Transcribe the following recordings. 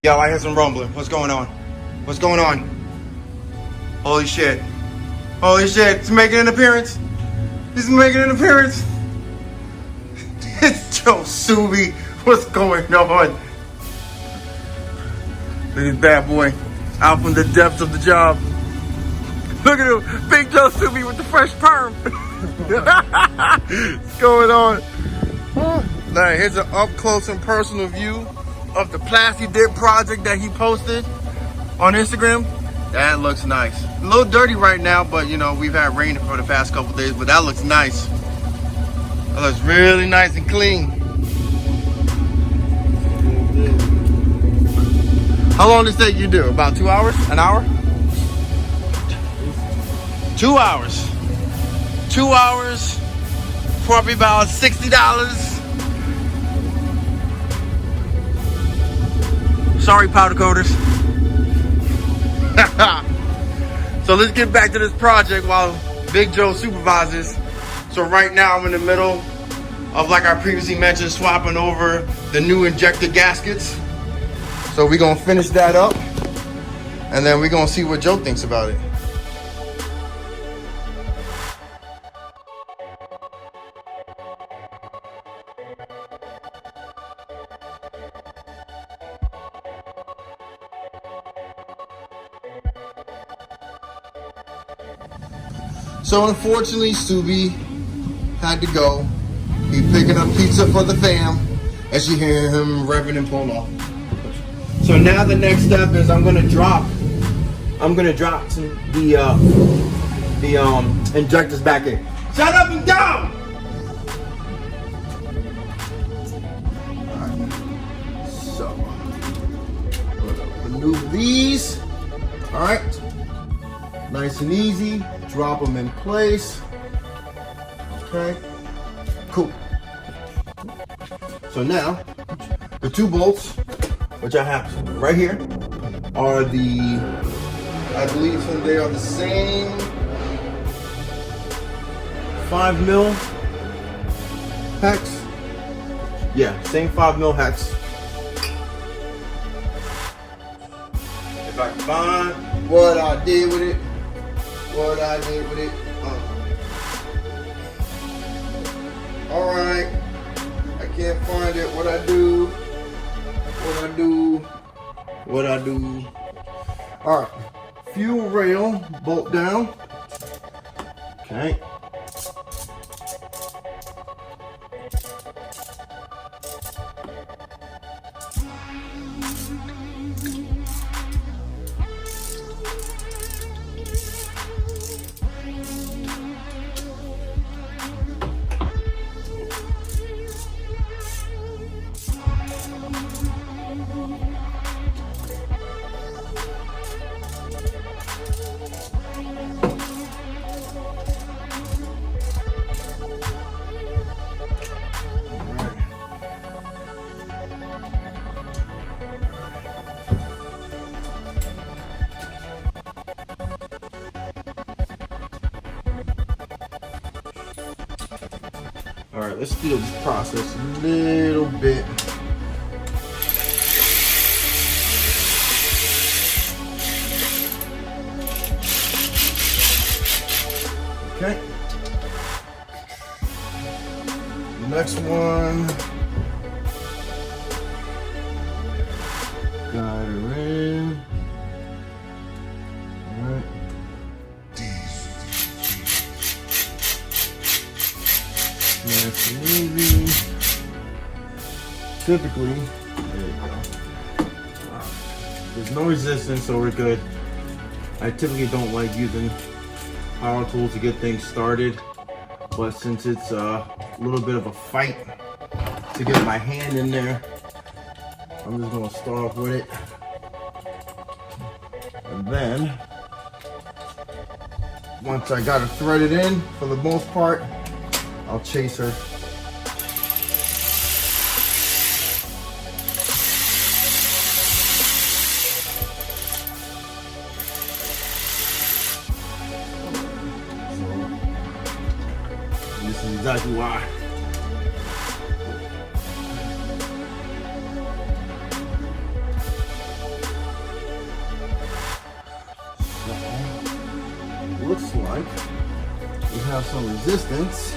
Yo, I hear some rumbling. What's going on? What's going on? Holy shit. Holy shit. He's making an appearance. He's making an appearance. It's Joe Subi. What's going on? Look at this bad boy. Out from the depths of the job. Look at him. Big Joe Subi with the fresh perm. What's going on? Now, here's an up close and personal view of the plastic dip project that he posted on Instagram. That looks nice. A little dirty right now, but you know, we've had rain for the past couple days, but that looks nice. That looks really nice and clean. How long does it take you to do? About 2 hours? An hour? 2 hours. 2 hours, probably about $60. Sorry, powder coaters. So let's get back to this project while Big Joe supervises. So right now I'm in the middle of, like I previously mentioned, swapping over the new injector gaskets. So we're gonna finish that up and then we're gonna see what Joe thinks about it. So unfortunately, Subi had to go. He's picking up pizza for the fam, as you hear him revving and pulling off. So now the next step is I'm gonna drop the injectors back in. Shut up and down! Alright. So remove these. Alright. Nice and easy. Drop them in place. Okay, cool. So now, the two bolts, which I have right here, are I believe they are the same 5mm hex. Yeah, same 5mm hex. If I can find what I did with it. Alright. I can't find it. What I do. Alright. Fuel rail, bolt down. Okay. Alright, let's speed up this process a little bit. Okay. Next one. Got her in. Alright. Nice and easy. Typically, there you go. There's no resistance, so we're good. I typically don't like using power tools to get things started, but since it's a little bit of a fight to get my hand in there, I'm just gonna start off with it, and then once I got it threaded in, for the most part, I'll chase her. This is exactly why. looks like we have some resistance.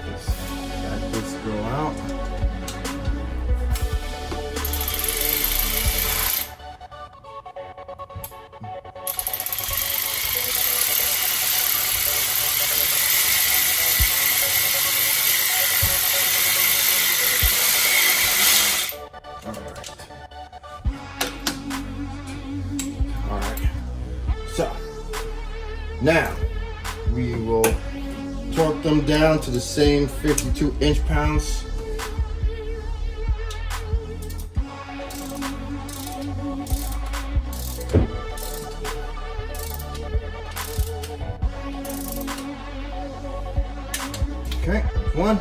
Let's let this go out. So now we will torque them down to the same 52 inch-pounds. Okay, one.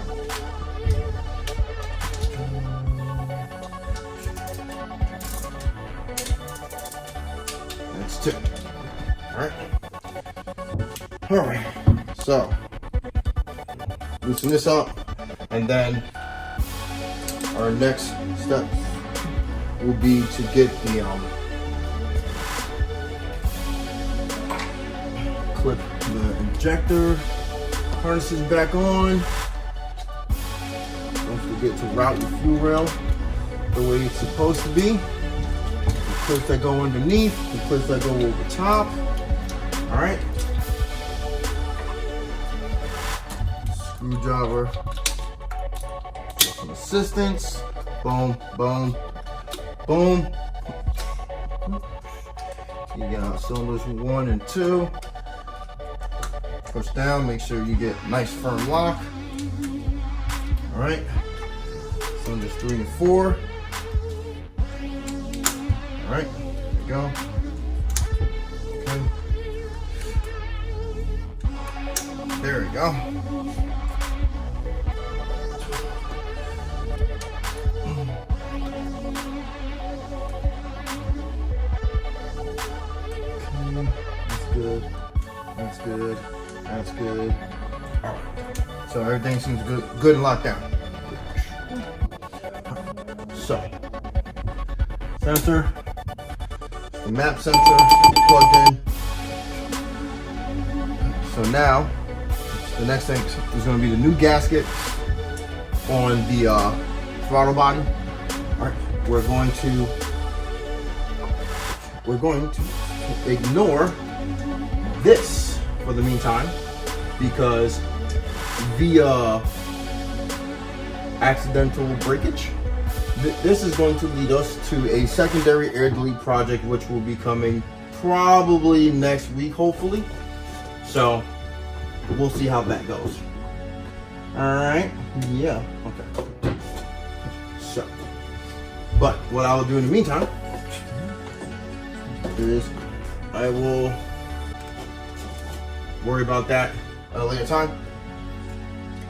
That's two. All right, so loosen this up, and then our next step will be to get the clip the injector harnesses back on. Don't forget to route your fuel rail the way it's supposed to be. The clips that go underneath, the clips that go over top. All right. Screwdriver. Some assistance. Boom, boom, boom. You got cylinders 1 and 2. Push down, make sure you get nice firm lock. All right. Cylinders 3 and 4. All right, there we go. Okay. There we go. Okay, that's good. That's good. That's good. All right. So everything seems good and locked down. So, sensor, the map sensor plugged in. So now, the next thing is going to be the new gasket on the throttle body. All right, we're going to ignore this for the meantime, because via accidental breakage, this is going to lead us to a secondary air delete project, which will be coming probably next week, hopefully. So we'll see how that goes. All right, yeah, okay. So, but what I will do in the meantime is I will worry about that at a later time.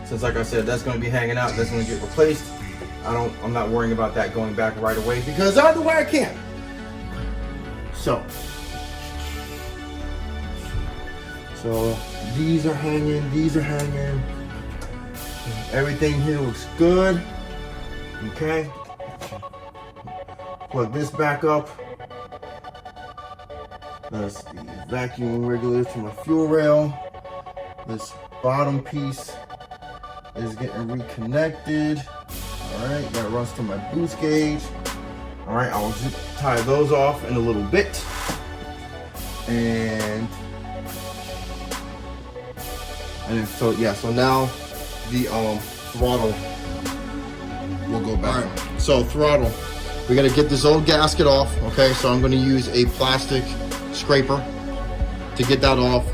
Since, like I said, that's going to be hanging out, that's going to get replaced. I'm not worrying about that going back right away, because either way I can. So these are hanging, everything here looks good. Okay, plug this back up. That's the vacuum regulator to my fuel rail. This bottom piece is getting reconnected. All right, that runs to my boost gauge. All right, I'll just tie those off in a little bit. And so yeah, so now the throttle will go back. All right, so throttle, we gotta get this old gasket off. Okay, so I'm gonna use a plastic scraper to get that off.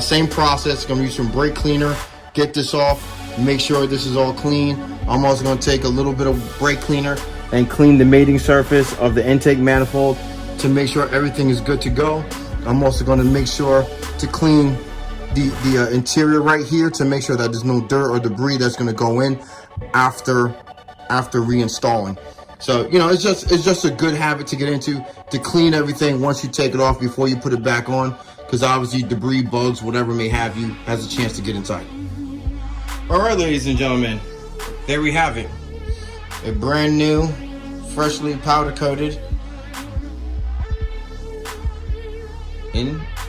Same process, gonna use some brake cleaner, get this off, make sure this is all clean. I'm also going to take a little bit of brake cleaner and clean the mating surface of the intake manifold to make sure everything is good to go. I'm also going to make sure to clean the interior right here to make sure that there's no dirt or debris that's going to go in after reinstalling. So, you know, it's just a good habit to get into, to clean everything once you take it off before you put it back on, because obviously debris, bugs, whatever may have you, has a chance to get inside. All right, ladies and gentlemen, there we have it. A brand new, freshly powder coated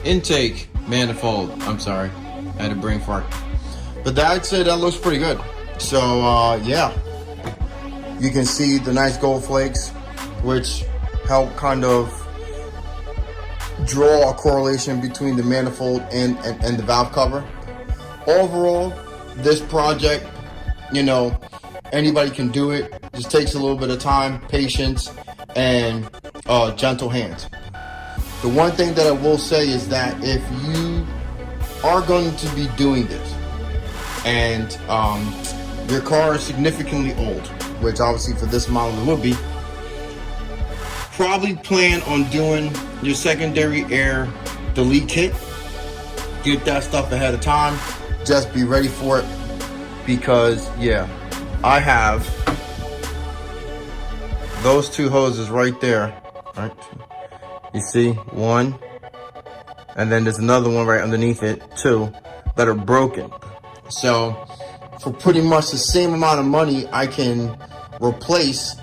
intake manifold. I'm sorry, I had a brain fart. But I'd say that looks pretty good. So yeah, you can see the nice gold flakes, which help kind of draw a correlation between the manifold and the valve cover. Overall, this project, you know, anybody can do it. Just takes a little bit of time, patience, and gentle hands. The one thing that I will say is that if you are going to be doing this and your car is significantly old, which obviously for this model it would be, probably plan on doing your secondary air delete kit. Get that stuff ahead of time. Just be ready for it, because yeah, I have those two hoses right there. Right, you see one, and then there's another one right underneath it, two, that are broken. So for pretty much the same amount of money, I can replace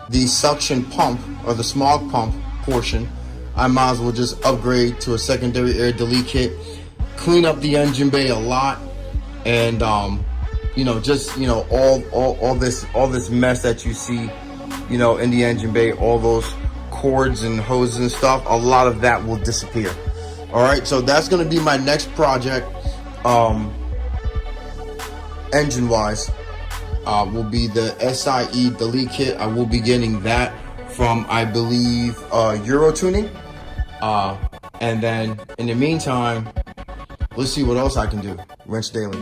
the suction pump or the smog pump portion. I might as well just upgrade to a secondary air delete kit, clean up the engine bay a lot, and you know, just, you know, all this mess that you see, you know, in the engine bay, all those cords and hoses and stuff, a lot of that will disappear. All right, so that's going to be my next project, engine wise. Will be the SIE delete kit. I will be getting that from, I believe, Euro Tuning. And then in the meantime, let's see what else I can do. Wrench Daily.